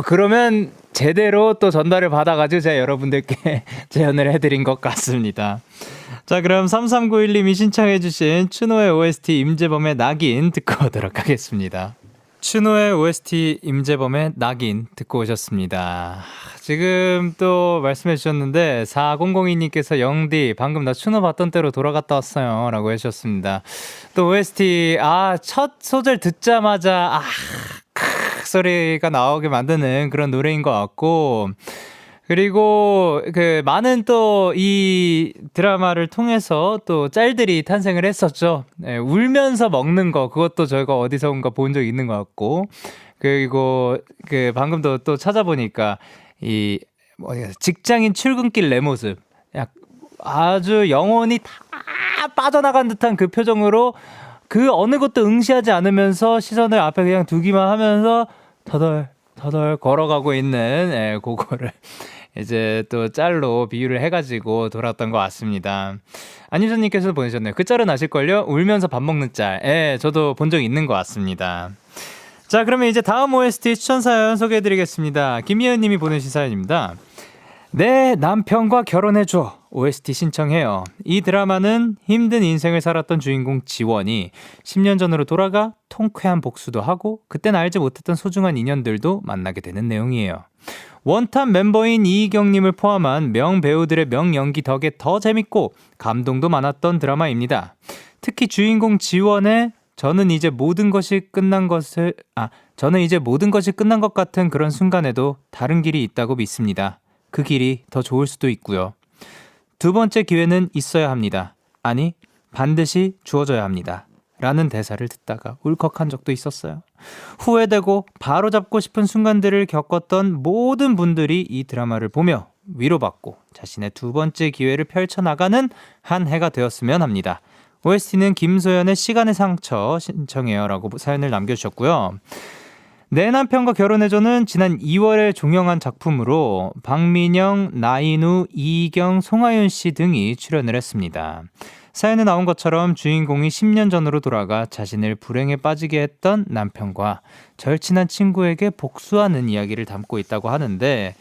그러면 제대로 또 전달을 받아가지고 제가 여러분들께 재현을 해드린 것 같습니다. 자, 그럼 3391님이 신청해주신 추노의 OST 임재범의 낙인 듣고 오도록 하겠습니다. 추노의 OST 임재범의 낙인 듣고 오셨습니다. 지금 또 말씀해 주셨는데 4002님께서 영디 방금 나 추노 봤던 때로 돌아갔다 왔어요 라고 해주셨습니다. 또 OST 첫 소절 듣자마자 소리가 나오게 만드는 그런 노래인 것 같고, 그리고 그 많은 또 이 드라마를 통해서 또 짤들이 탄생을 했었죠. 네, 울면서 먹는 거, 그것도 저희가 어디서인가 본 적 있는 것 같고, 그리고 그 방금도 또 찾아보니까 이 직장인 출근길 내 모습, 아주 영혼이 다 빠져나간 듯한 그 표정으로 그 어느 것도 응시하지 않으면서 시선을 앞에 그냥 두기만 하면서 터덜 걸어가고 있는 그거를 이제 또 짤로 비유를 해가지고 돌았던 것 같습니다. 안유선님께서 보내셨네요. 그 짤은 아실걸요? 울면서 밥 먹는 짤. 저도 본 적 있는 것 같습니다. 자, 그러면 이제 다음 OST 추천 사연 소개해드리겠습니다. 김예은님이 보내신 사연입니다. 내 남편과 결혼해줘. OST 신청해요. 이 드라마는 힘든 인생을 살았던 주인공 지원이 10년 전으로 돌아가 통쾌한 복수도 하고 그땐 알지 못했던 소중한 인연들도 만나게 되는 내용이에요. 원탑 멤버인 이희경님을 포함한 명배우들의 명연기 덕에 더 재밌고 감동도 많았던 드라마입니다. 특히 주인공 지원의 저는 이제 모든 것이 끝난 것 같은 그런 순간에도 다른 길이 있다고 믿습니다. 그 길이 더 좋을 수도 있고요. 두 번째 기회는 있어야 합니다. 아니, 반드시 주어져야 합니다. 라는 대사를 듣다가 울컥한 적도 있었어요. 후회되고 바로잡고 싶은 순간들을 겪었던 모든 분들이 이 드라마를 보며 위로받고 자신의 두 번째 기회를 펼쳐나가는 한 해가 되었으면 합니다. OST는 김소연의 시간의 상처 신청해요 라고 사연을 남겨주셨고요. 내 남편과 결혼해줘는 지난 2월에 종영한 작품으로 박민영, 나인우, 이희경, 송하윤 씨 등이 출연을 했습니다. 사연에 나온 것처럼 주인공이 10년 전으로 돌아가 자신을 불행에 빠지게 했던 남편과 절친한 친구에게 복수하는 이야기를 담고 있다고 하는데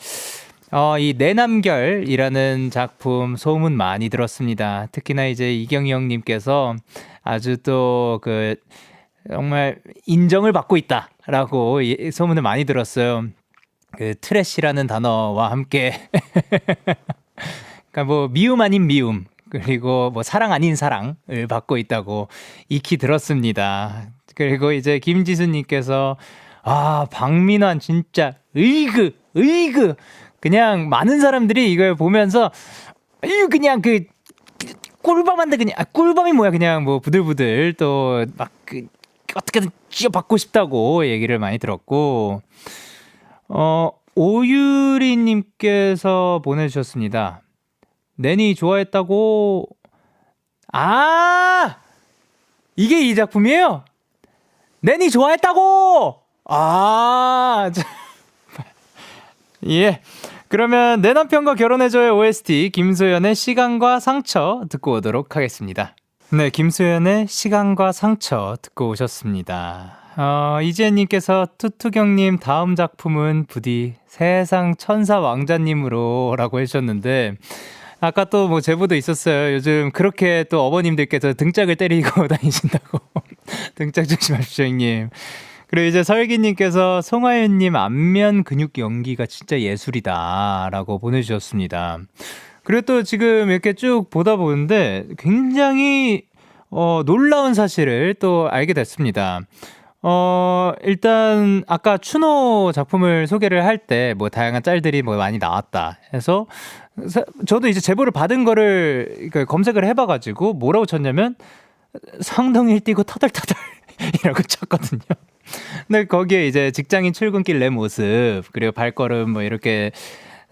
이 내남결이라는 작품 소문 많이 들었습니다. 특히나 이제 이경희 형님께서 아주 또 정말 인정을 받고 있다라고 소문을 많이 들었어요. 그 트래시라는 단어와 함께 그러니까 뭐 미움 아닌 미움 그리고 뭐 사랑 아닌 사랑을 받고 있다고 익히 들었습니다. 그리고 이제 김지수님께서 박민환 진짜 으이그 그냥 많은 사람들이 이걸 보면서 그냥 꿀밤한데 그냥 꿀밤이 뭐야 그냥 뭐 부들부들 또 막 어떻게든 쥐어받고 싶다고 얘기를 많이 들었고 오유리님께서 보내주셨습니다. 내니 좋아했다고 이게 이 작품이에요? 내니 좋아했다고 예. 그러면 내 남편과 결혼해줘의 OST 김소연의 시간과 상처 듣고 오도록 하겠습니다. 네, 김소연의 시간과 상처 듣고 오셨습니다. 이지혜님께서 투투경님 다음 작품은 부디 세상 천사 왕자님으로 라고 해주셨는데 아까 또 뭐 제보도 있었어요. 요즘 그렇게 또 어머님들께서 등짝을 때리고 다니신다고. 등짝 조심하십시오, 형님. 그리고 이제 설기님께서 송하윤님 안면 근육 연기가 진짜 예술이다 라고 보내주셨습니다. 그리고 또 지금 이렇게 쭉 보다 보는데 굉장히 놀라운 사실을 또 알게 됐습니다. 일단 아까 추노 작품을 소개를 할 때 뭐 다양한 짤들이 뭐 많이 나왔다 해서 저도 이제 제보를 받은 거를 검색을 해봐가지고 뭐라고 쳤냐면 성동일 띄고 터덜터덜 이라고 쳤거든요. 근데 거기에 이제 직장인 출근길 내 모습 그리고 발걸음 뭐 이렇게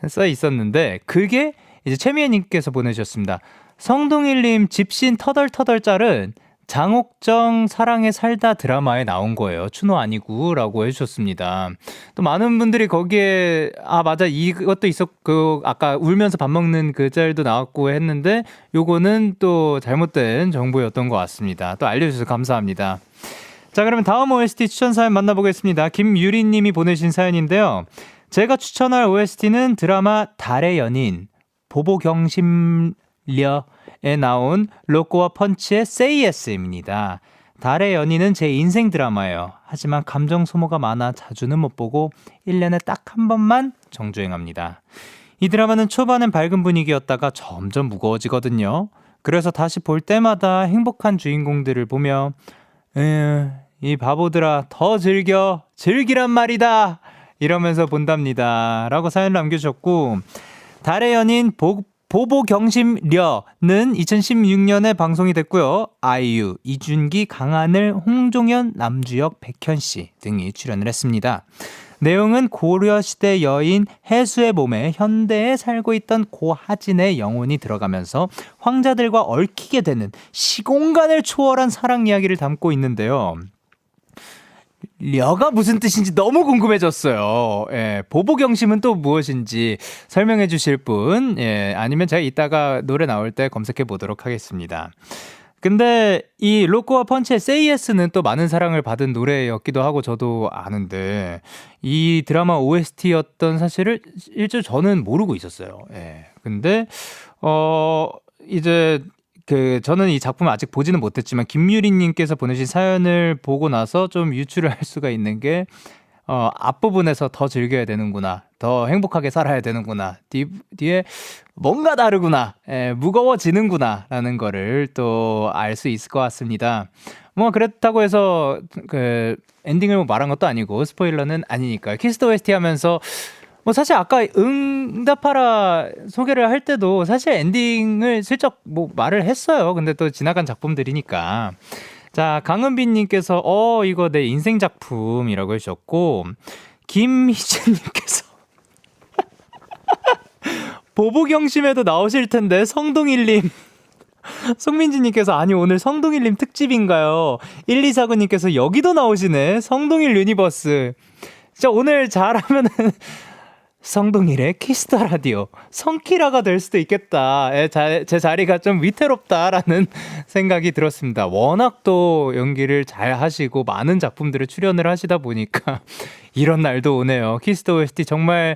써 있었는데 그게 이제 최미애님께서 보내주셨습니다. 성동일님 집신 터덜터덜 짤은 장옥정 사랑에 살다 드라마에 나온 거예요. 추노 아니고 라고 해주셨습니다. 또 많은 분들이 거기에 맞아 이것도 있었고 아까 울면서 밥 먹는 그 짤도 나왔고 했는데 요거는 또 잘못된 정보였던 것 같습니다. 또 알려주셔서 감사합니다. 자, 그러면 다음 OST 추천 사연 만나보겠습니다. 김유리 님이 보내신 사연인데요. 제가 추천할 OST는 드라마 달의 연인, 보보경심려에 나온 로꼬와 펀치의 Say Yes입니다. 달의 연인은 제 인생 드라마예요. 하지만 감정 소모가 많아 자주는 못 보고 1년에 딱 한 번만 정주행합니다. 이 드라마는 초반엔 밝은 분위기였다가 점점 무거워지거든요. 그래서 다시 볼 때마다 행복한 주인공들을 보며 이 바보들아 더 즐기란 말이다 이러면서 본답니다 라고 사연을 남겨주셨고, 달의 연인 보보경심려는 2016년에 방송이 됐고요. 아이유, 이준기, 강하늘, 홍종현, 남주혁, 백현씨 등이 출연을 했습니다. 내용은 고려시대 여인 해수의 몸에 현대에 살고 있던 고하진의 영혼이 들어가면서 황자들과 얽히게 되는 시공간을 초월한 사랑 이야기를 담고 있는데요. 려가 무슨 뜻인지 너무 궁금해졌어요. 예, 보보경심은 또 무엇인지 설명해 주실 분, 예, 아니면 제가 이따가 노래 나올 때 검색해 보도록 하겠습니다. 근데 이 로꼬와 펀치의 Say Yes는 또 많은 사랑을 받은 노래였기도 하고 저도 아는데 이 드라마 OST였던 사실을 일절 저는 모르고 있었어요. 예. 근데 이제 저는 이 작품을 아직 보지는 못했지만 김유리님께서 보내신 사연을 보고 나서 좀 유추를 할 수가 있는 게 앞부분에서 더 즐겨야 되는구나, 더 행복하게 살아야 되는구나, 뒤에 뭔가 다르구나, 무거워지는구나 라는 거를 또 알 수 있을 것 같습니다. 뭐 그렇다고 해서 그 엔딩을 말한 것도 아니고 스포일러는 아니니까. 키스더 OST 하면서 뭐 사실 아까 응답하라 소개를 할 때도 사실 엔딩을 슬쩍 뭐 말을 했어요. 근데 또 지나간 작품들이니까. 자, 강은빈님께서 이거 내 인생 작품이라고 해주셨고, 김희진님께서 보보경심에도 나오실 텐데 성동일님. 송민지님께서 아니 오늘 성동일님 특집인가요? 1249님께서 여기도 나오시네. 성동일 유니버스. 진짜 오늘 잘하면은 성동일의 키스더 라디오 성키라가 될 수도 있겠다. 제 자리가 좀 위태롭다라는 생각이 들었습니다. 워낙 또 연기를 잘 하시고 많은 작품들을 출연을 하시다 보니까 이런 날도 오네요. 키스더 OST 정말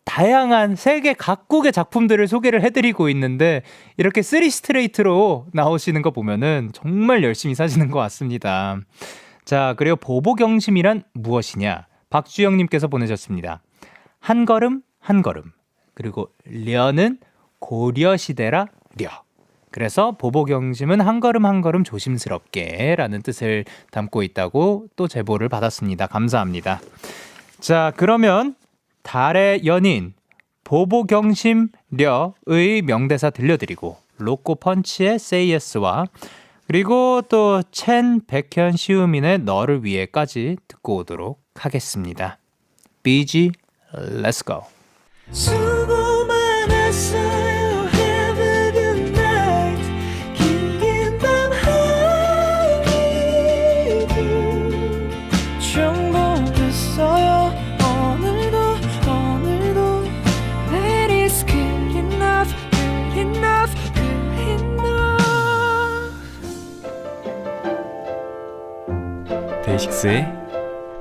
다양한 세계 각국의 작품들을 소개를 해드리고 있는데 이렇게 3 스트레이트로 나오시는 거 보면은 정말 열심히 사시는 것 같습니다. 자, 그리고 보보경심이란 무엇이냐? 박주영님께서 보내셨습니다. 한 걸음 한 걸음, 그리고 려는 고려시대라 려. 그래서 보보경심은 한 걸음 조심스럽게 라는 뜻을 담고 있다고 또 제보를 받았습니다. 감사합니다. 자, 그러면 달의 연인 보보경심려의 명대사 들려드리고 로꼬 펀치의 Say Yes와 그리고 또 첸, 백현, 시우민의 너를 위해까지 듣고 오도록 하겠습니다. BG Let's go. 수고 많았어요. Have a good night. 긴긴 밤 하루도 정보했어요. 오늘도 That is good enough, good enough, good enough. 데이식스의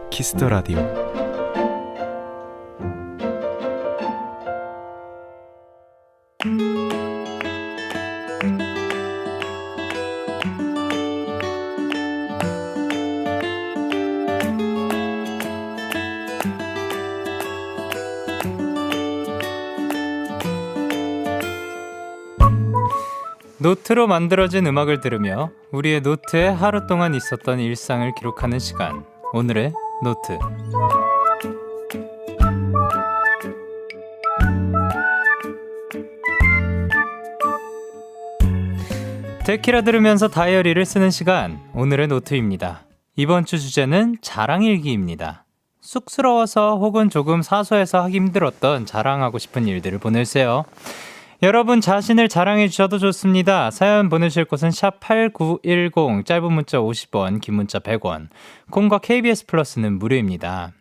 키스더 라디오. 노트로 만들어진 음악을 들으며 우리의 노트에 하루 동안 있었던 일상을 기록하는 시간. 오늘의 노트. 데키라 들으면서 다이어리를 쓰는 시간. 오늘의 노트입니다. 이번 주 주제는 자랑일기입니다. 쑥스러워서 혹은 조금 사소해서 하기 힘들었던 자랑하고 싶은 일들을 보내주세요. 여러분 자신을 자랑해 주셔도 좋습니다. 사연 보내실 곳은 샵8910, 짧은 문자 50원, 긴 문자 100원, 콩과 KBS 플러스는 무료입니다.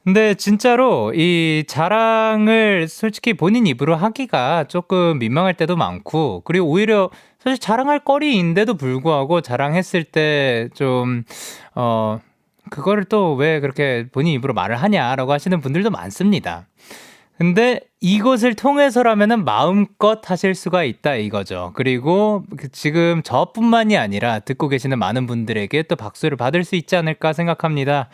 근데 진짜로 이 자랑을 솔직히 본인 입으로 하기가 조금 민망할 때도 많고, 그리고 오히려 사실 자랑할 거리인데도 불구하고 자랑했을 때 좀, 그거를 또 왜 그렇게 본인 입으로 말을 하냐라고 하시는 분들도 많습니다. 근데 이것을 통해서라면은 마음껏 하실 수가 있다 이거죠. 그리고 지금 저뿐만이 아니라 듣고 계시는 많은 분들에게 또 박수를 받을 수 있지 않을까 생각합니다.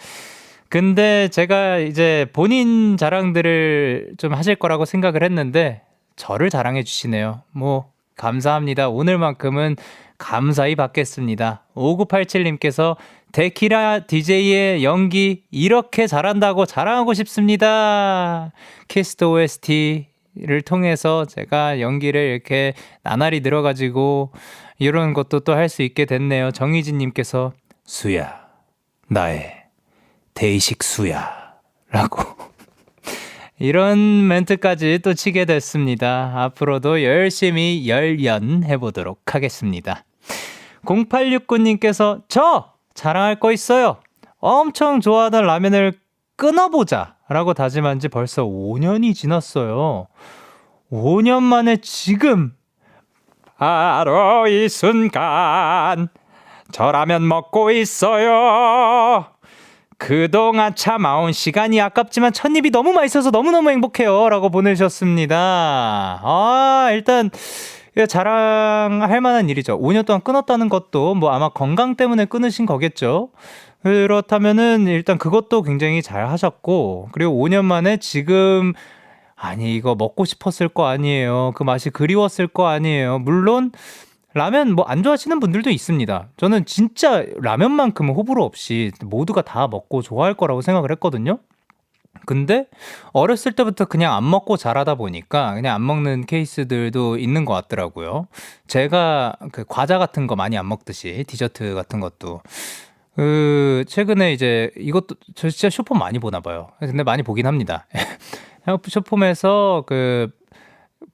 근데 제가 이제 본인 자랑들을 좀 하실 거라고 생각을 했는데 저를 자랑해 주시네요. 뭐 감사합니다. 오늘만큼은 감사히 받겠습니다. 5987님께서 데키라 DJ의 연기 이렇게 잘한다고 자랑하고 싶습니다. 키스트 OST를 통해서 제가 연기를 이렇게 나날이 늘어가지고 이런 것도 또 할 수 있게 됐네요. 정희진님께서 수야 나의 데이식 수야 라고 이런 멘트까지 또 치게 됐습니다. 앞으로도 열심히 열연해보도록 하겠습니다. 0869님께서 저 자랑할 거 있어요. 엄청 좋아하던 라면을 끊어보자 라고 다짐한 지 벌써 5년이 지났어요. 5년 만에 지금 바로 이 순간 저 라면 먹고 있어요. 그동안 참아온 시간이 아깝지만 첫입이 너무 맛있어서 너무너무 행복해요 라고 보내주셨습니다. 일단 자랑할 만한 일이죠. 5년 동안 끊었다는 것도 뭐 아마 건강 때문에 끊으신 거겠죠. 그렇다면은 일단 그것도 굉장히 잘 하셨고, 그리고 5년 만에 지금 아니 이거 먹고 싶었을 거 아니에요. 그 맛이 그리웠을 거 아니에요. 물론 라면 뭐 안 좋아하시는 분들도 있습니다. 저는 진짜 라면만큼은 호불호 없이 모두가 다 먹고 좋아할 거라고 생각을 했거든요. 근데 어렸을 때부터 그냥 안 먹고 자라다 보니까 그냥 안 먹는 케이스들도 있는 것 같더라고요. 제가 그 과자 같은 거 많이 안 먹듯이 디저트 같은 것도 최근에 이제 이것도 저 진짜 쇼폼 많이 보나 봐요. 근데 많이 보긴 합니다. 쇼폼에서 그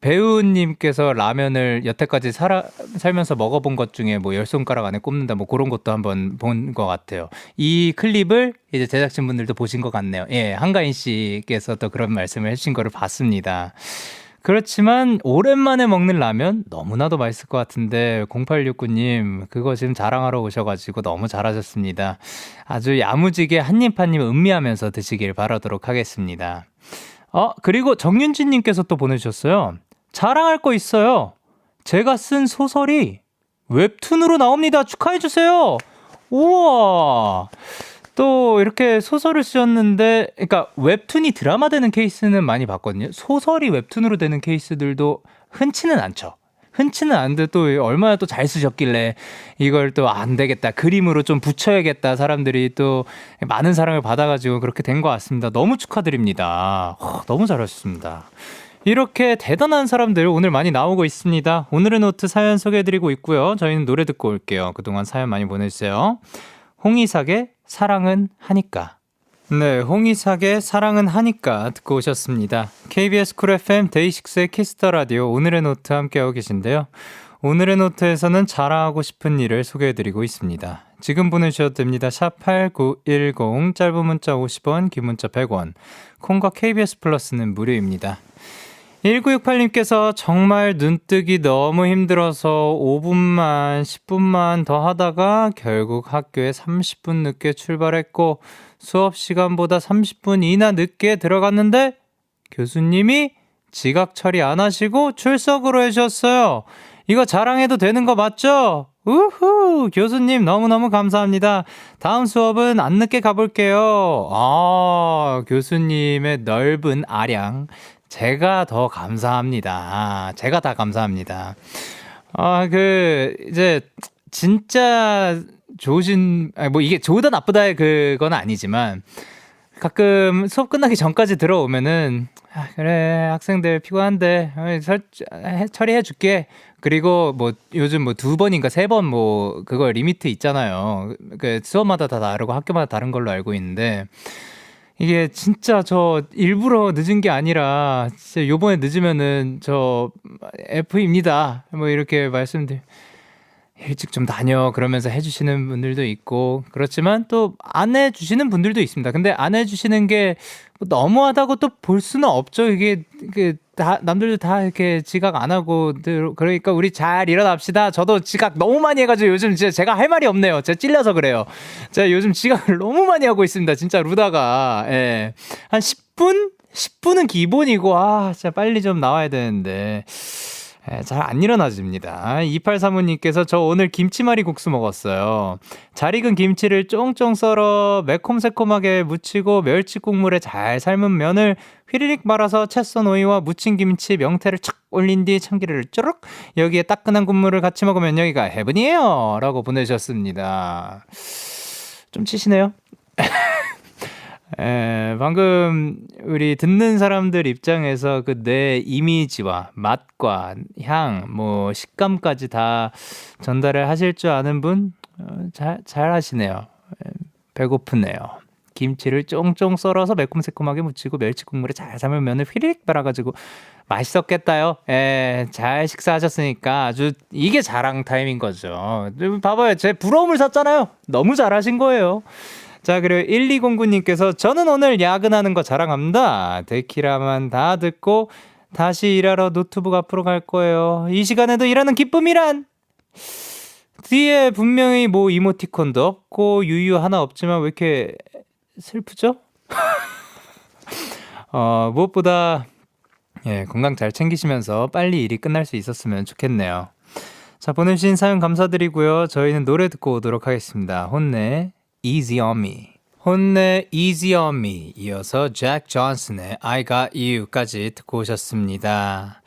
배우님께서 라면을 여태까지 살면서 먹어본 것 중에 뭐 10손가락 안에 꼽는다 뭐 그런 것도 한번 본 것 같아요. 이 클립을 이제 제작진분들도 보신 것 같네요. 예, 한가인 씨께서 또 그런 말씀을 해주신 거를 봤습니다. 그렇지만 오랜만에 먹는 라면 너무나도 맛있을 것 같은데 0869님 그거 지금 자랑하러 오셔가지고 너무 잘하셨습니다. 아주 야무지게 한 입 한 입 음미하면서 드시길 바라도록 하겠습니다. 그리고 정윤진님께서 또 보내주셨어요. 자랑할 거 있어요. 제가 쓴 소설이 웹툰으로 나옵니다. 축하해주세요. 우와. 또 이렇게 소설을 쓰셨는데, 그러니까 웹툰이 드라마 되는 케이스는 많이 봤거든요. 소설이 웹툰으로 되는 케이스들도 흔치는 않죠. 흔치는 않은데 또 얼마나 또 잘 쓰셨길래 이걸 또 안 되겠다. 그림으로 좀 붙여야겠다. 사람들이 또 많은 사랑을 받아가지고 그렇게 된 것 같습니다. 너무 축하드립니다. 너무 잘하셨습니다. 이렇게 대단한 사람들 오늘 많이 나오고 있습니다. 오늘의 노트 사연 소개해드리고 있고요. 저희는 노래 듣고 올게요. 그동안 사연 많이 보내주세요. 홍이삭의 사랑은 하니까. 네, 홍이삭의 사랑은 하니까 듣고 오셨습니다. KBS 쿨 FM 데이식스의 키스터 라디오 오늘의 노트 함께하고 계신데요. 오늘의 노트에서는 자랑하고 싶은 일을 소개해드리고 있습니다. 지금 보내주셔도 됩니다. 샵8910 짧은 문자 50원, 긴 문자 100원. 콩과 KBS 플러스는 무료입니다. 1968님께서 정말 눈뜨기 너무 힘들어서 5분만 10분만 더 하다가 결국 학교에 30분 늦게 출발했고 수업 시간보다 30분이나 늦게 들어갔는데 교수님이 지각 처리 안 하시고 출석으로 해주셨어요. 이거 자랑해도 되는 거 맞죠? 우후! 교수님 너무너무 감사합니다. 다음 수업은 안 늦게 가볼게요. 교수님의 넓은 아량 제가 더 감사합니다. 제가 다 감사합니다. 이제, 진짜 좋으신, 뭐 이게 좋다 나쁘다의 그건 아니지만, 가끔 수업 끝나기 전까지 들어오면은, 그래, 학생들 피곤한데, 처리해 줄게. 그리고 뭐 요즘 뭐 2번인가 3번 뭐 그거 리미트 있잖아요. 그 수업마다 다 다르고 학교마다 다른 걸로 알고 있는데, 이게 진짜 저 일부러 늦은 게 아니라 진짜 요번에 늦으면은 저 F입니다. 뭐 이렇게 말씀드려. 일찍 좀 다녀 그러면서 해주시는 분들도 있고 그렇지만 또 안 해주시는 분들도 있습니다. 근데 안 해주시는 게 너무하다고 또 볼 수는 없죠. 이게 다 남들도 다 이렇게 지각 안 하고 그러니까 우리 잘 일어납시다. 저도 지각 너무 많이 해가지고 요즘 진짜 제가 할 말이 없네요. 제가 찔려서 그래요. 제가 요즘 지각을 너무 많이 하고 있습니다. 진짜 루다가 예. 한 10분은 기본이고 진짜 빨리 좀 나와야 되는데 잘 안 일어나집니다. 2835님께서 저 오늘 김치말이 국수 먹었어요. 잘 익은 김치를 쫑쫑 썰어 매콤새콤하게 무치고 멸치 국물에 잘 삶은 면을 휘리릭 말아서 채 썬 오이와 무친 김치 명태를 착 올린 뒤 참기름을 쪼록 여기에 따끈한 국물을 같이 먹으면 여기가 해븐이에요 라고 보내주셨습니다. 좀 치시네요. 방금 우리 듣는 사람들 입장에서 그 내 이미지와 맛과 향, 뭐 식감까지 다 전달을 하실 줄 아는 분 잘 하시네요. 배고프네요. 김치를 쫑쫑 썰어서 매콤새콤하게 무치고 멸치 국물에 잘 삶은 면을 휘리릭 말아가지고 맛있었겠다요. 잘 식사하셨으니까 아주 이게 자랑 타임인 거죠. 봐봐요, 제 부러움을 샀잖아요. 너무 잘하신 거예요. 자, 그리고 1209님께서 저는 오늘 야근하는 거 자랑합니다. 데키라만 다 듣고 다시 일하러 노트북 앞으로 갈 거예요. 이 시간에도 일하는 기쁨이란? 뒤에 분명히 뭐 이모티콘도 없고 유유 하나 없지만 왜 이렇게 슬프죠? 무엇보다 건강 잘 챙기시면서 빨리 일이 끝날 수 있었으면 좋겠네요. 자, 보내주신 사연 감사드리고요. 저희는 노래 듣고 오도록 하겠습니다. 혼내 Easy on Me. 혼내 Easy on Me. 이어서 잭 존슨의 I Got You까지 듣고 오셨습니다.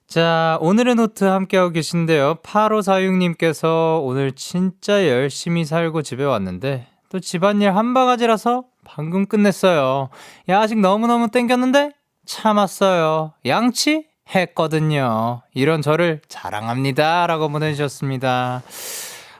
자, 오늘의 노트 함께하고 계신데요. 8546님께서 오늘 진짜 열심히 살고 집에 왔는데 또 집안일 한 바가지라서 방금 끝냈어요. 야식 너무너무 땡겼는데 참았어요. 양치 했거든요. 이런 저를 자랑합니다 라고 보내주셨습니다.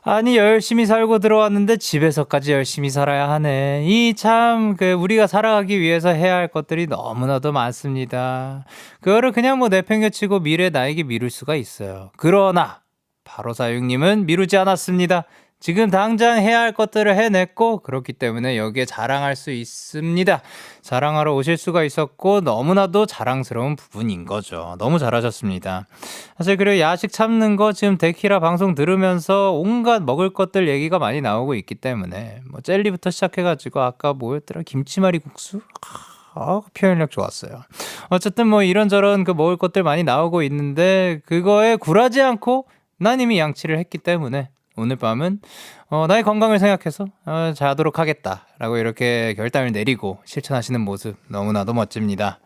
아니 열심히 살고 들어왔는데 집에서까지 열심히 살아야 하네. 이 참 우리가 살아가기 위해서 해야 할 것들이 너무나도 많습니다. 그거를 그냥 뭐 내팽개치고 미래 나에게 미룰 수가 있어요. 그러나 8546님은 미루지 않았습니다. 지금 당장 해야 할 것들을 해냈고 그렇기 때문에 여기에 자랑할 수 있습니다. 자랑하러 오실 수가 있었고 너무나도 자랑스러운 부분인 거죠. 너무 잘하셨습니다. 사실 그리고 야식 참는 거 지금 데키라 방송 들으면서 온갖 먹을 것들 얘기가 많이 나오고 있기 때문에 뭐 젤리부터 시작해가지고 아까 뭐였더라 김치말이 국수? 표현력 좋았어요. 어쨌든 뭐 이런저런 먹을 것들 많이 나오고 있는데 그거에 굴하지 않고 난 이미 양치를 했기 때문에 오늘 밤은 나의 건강을 생각해서 자도록 하겠다라고 이렇게 결단을 내리고 실천하시는 모습 너무나도 멋집니다.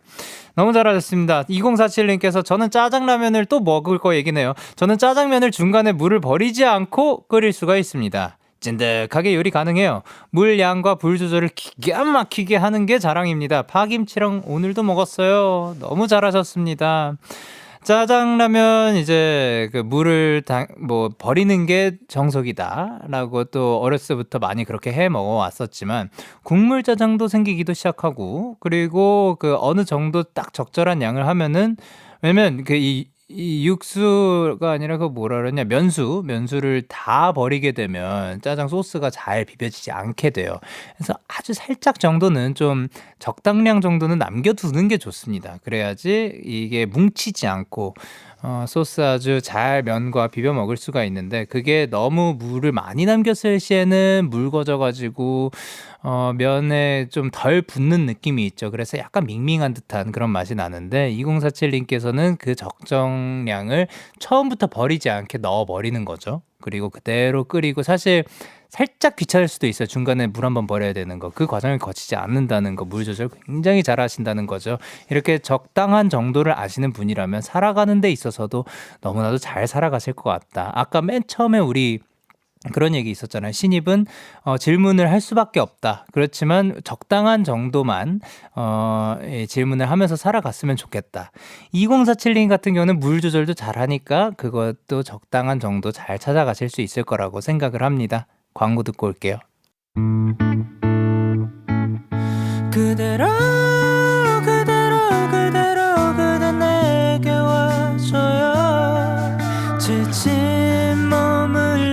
너무 잘하셨습니다. 2047님께서 저는 짜장라면을 또 먹을 거 얘기네요. 저는 짜장면을 중간에 물을 버리지 않고 끓일 수가 있습니다. 찐득하게 요리 가능해요. 물 양과 불 조절을 기가 막히게 하는 게 자랑입니다. 파김치랑 오늘도 먹었어요. 너무 잘하셨습니다. 짜장라면 이제 물을 버리는 게 정석이다라고 또 어렸을 때부터 많이 그렇게 해 먹어왔었지만 국물 짜장도 생기기도 시작하고 그리고 어느 정도 딱 적절한 양을 하면은 왜냐면 이 육수가 아니라 뭐라 그러냐 면수를 다 버리게 되면 짜장 소스가 잘 비벼지지 않게 돼요. 그래서 아주 살짝 정도는 좀 적당량 정도는 남겨두는 게 좋습니다. 그래야지 이게 뭉치지 않고 소스 아주 잘 면과 비벼 먹을 수가 있는데 그게 너무 물을 많이 남겼을 시에는 묽어져가지고 면에 좀 덜 붙는 느낌이 있죠. 그래서 약간 밍밍한 듯한 그런 맛이 나는데 2047님께서는 그 적정량을 처음부터 버리지 않게 넣어버리는 거죠. 그리고 그대로 끓이고 사실 살짝 귀찮을 수도 있어요. 중간에 물 한번 버려야 되는 거. 그 과정을 거치지 않는다는 거. 물 조절 굉장히 잘 하신다는 거죠. 이렇게 적당한 정도를 아시는 분이라면 살아가는 데 있어서도 너무나도 잘 살아가실 것 같다. 아까 맨 처음에 우리 그런 얘기 있었잖아요. 신입은 질문을 할 수밖에 없다. 그렇지만 적당한 정도만 질문을 하면서 살아갔으면 좋겠다. 2047님 같은 경우는 물 조절도 잘하니까 그것도 적당한 정도 잘 찾아가실 수 있을 거라고 생각을 합니다. 광고 듣고 올게요. 그대로 그대 내게 와줘요 지친 몸을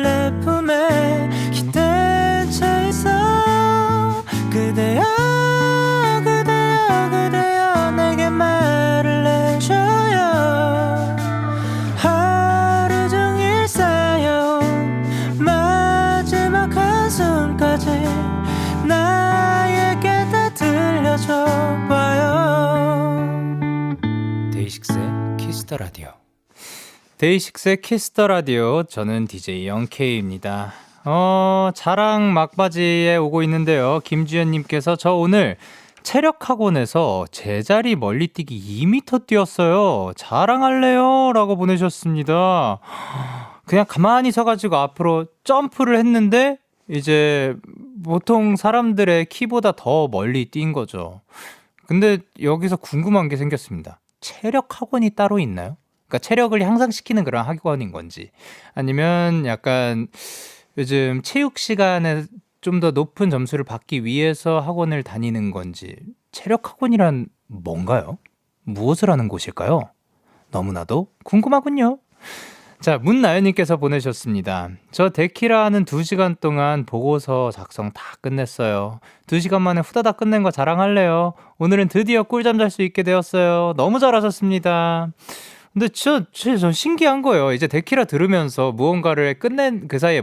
더 라디오. 데이식스의 키스 더 라디오. 저는 DJ 영케이입니다. 자랑 막바지에 오고 있는데요. 김주현님께서 저 오늘 체력학원에서 제자리 멀리뛰기 2m 뛰었어요. 자랑할래요? 라고 보내셨습니다. 그냥 가만히 서가지고 앞으로 점프를 했는데 이제 보통 사람들의 키보다 더 멀리 뛴 거죠. 근데 여기서 궁금한 게 생겼습니다. 체력 학원이 따로 있나요? 그러니까 체력을 향상시키는 그런 학원인 건지, 아니면 약간 요즘 체육 시간에 좀 더 높은 점수를 받기 위해서 학원을 다니는 건지. 체력 학원이란 뭔가요? 무엇을 하는 곳일까요? 너무나도 궁금하군요. 자, 문나연님께서 보내셨습니다. 저 데키라 하는 2시간 동안 보고서 작성 다 끝냈어요. 2시간 만에 후다닥 끝낸 거 자랑할래요. 오늘은 드디어 꿀잠 잘 수 있게 되었어요. 너무 잘하셨습니다. 근데 전 신기한 거예요. 이제 데키라 들으면서 무언가를 끝낸 그 사이에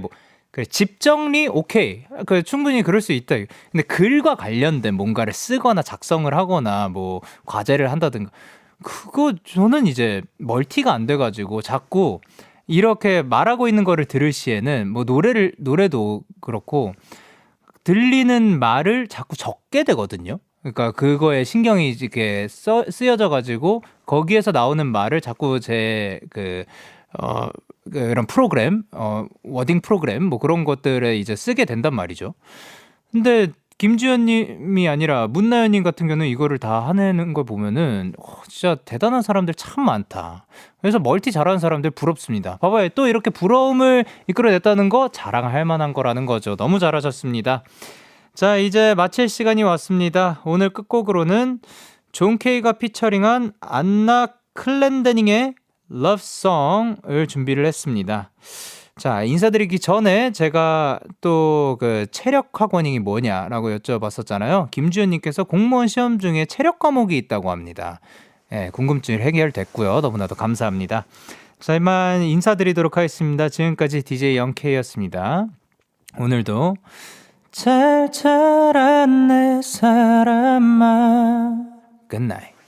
그래, 집 정리 오케이. 충분히 그럴 수 있다. 근데 글과 관련된 뭔가를 쓰거나 작성을 하거나 뭐 과제를 한다든가, 그거 저는 이제 멀티가 안 돼가지고 자꾸 이렇게 말하고 있는 거를 들을 시에는 뭐 노래도 그렇고 들리는 말을 자꾸 적게 되거든요. 그러니까 그거에 신경이 이렇게 쓰여져 가지고 거기에서 나오는 말을 자꾸 이런 프로그램, 워딩 프로그램 뭐 그런 것들에 이제 쓰게 된단 말이죠. 근데 김주현님이 아니라 문나연님 같은 경우는 이거를 다 하는 걸 보면은 진짜 대단한 사람들 참 많다. 그래서 멀티 잘하는 사람들 부럽습니다. 봐봐요, 또 이렇게 부러움을 이끌어냈다는 거 자랑할 만한 거라는 거죠. 너무 잘하셨습니다. 자, 이제 마칠 시간이 왔습니다. 오늘 끝곡으로는 존 K가 피처링한 안나 클렌데닝의 러브송을 준비를 했습니다. 자, 인사드리기 전에 제가 또 그 체력 학원이 뭐냐라고 여쭤봤었잖아요. 김주현님께서 공무원 시험 중에 체력 과목이 있다고 합니다. 궁금증이 해결됐고요. 너무나도 감사합니다. 자, 이만 인사드리도록 하겠습니다. 지금까지 DJ 영케이였습니다. 오늘도 잘 자란 내 사람아, 굿나잇.